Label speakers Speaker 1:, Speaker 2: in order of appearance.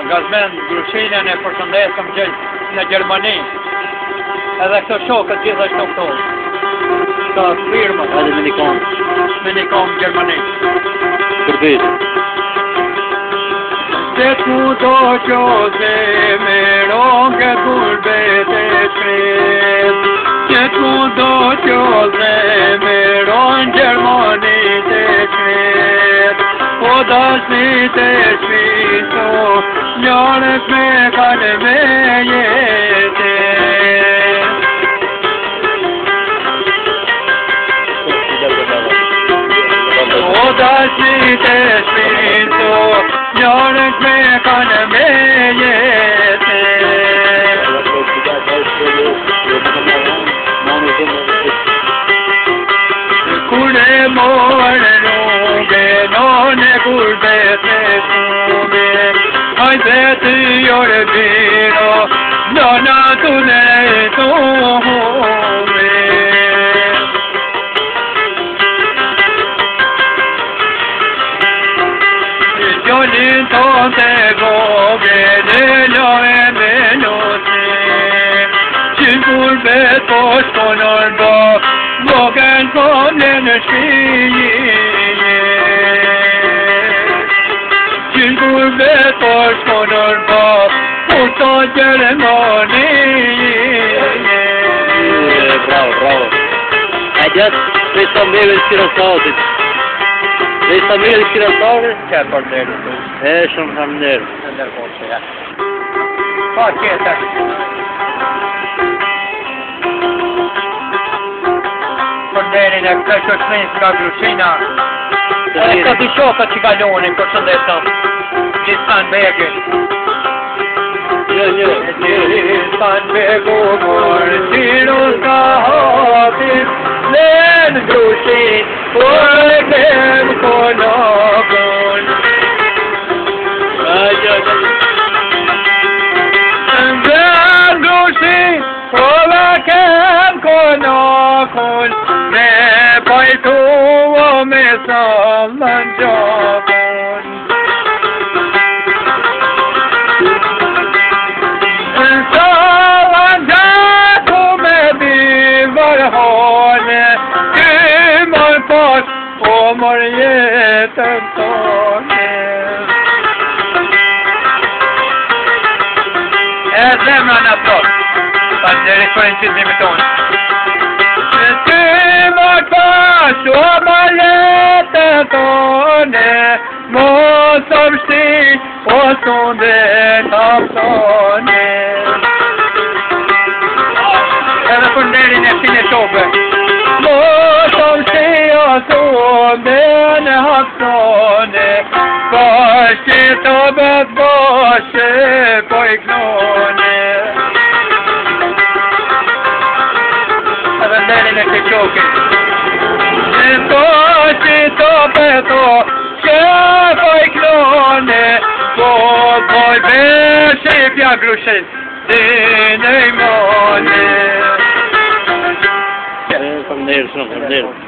Speaker 1: Gazmen Grushinën e përshëndesëm në Gjermani. Edhe këto shokët gjithashtu këto. Këto firma.
Speaker 2: Edhe
Speaker 1: Minicom Gjermani.
Speaker 2: Përbis.
Speaker 1: Se ku do që zemëron ke gurbet e shkret. Se ku do që zemëron Gjermanit e shkret. O dashnit e shpiso, njërës me kanë me jetë. O dashnit e shpiso, njërës me kanë me jetë. Kure morë rrugë, none gurbet e fume, hajde të jore biro, nona të drejtume. Gjolin ton të gobe, në lojë me nose, që gurbet po shkonor bo, Vågen kom në shpije. Që gurbet po shkonor bo, po të Gjermani.
Speaker 2: Bravo. E gjatë, dhe sa meve në Shirasatit.
Speaker 1: Që për nërë të.
Speaker 2: E shumë hamnerë.
Speaker 1: Në nërë ja. Pa tjetër. Përnderin e këtë shoshmenis nga Grushina. E këtë dy shokët që kalonin, përshëndetëm. Gjitsan Begin. Gjitsan Begu mërë, qiro s'ka hapit, len Grushin, për e kem konakon. Ven Grushin, për e kem konakon, ne pajtu o me sallën gjapon. Sallën gjaku me bivar hane, ty mor pas o mor jetën tone. E zemra në tot, ta njerit për inqizimi tonë. Ty mor pas o mor jetën tone, mos o mshti o sonde tapsone. Edhe për nderin e këtine shokë. Mos o mshti o sonde në hapsone, bashkë të bet bashkë po i knone. Edhe nderin e këtë shokë. Bashkë të beto që po i knone, po i beshe pja Grushin, din e i mone.
Speaker 2: Hamnerë, shumë hamnerë.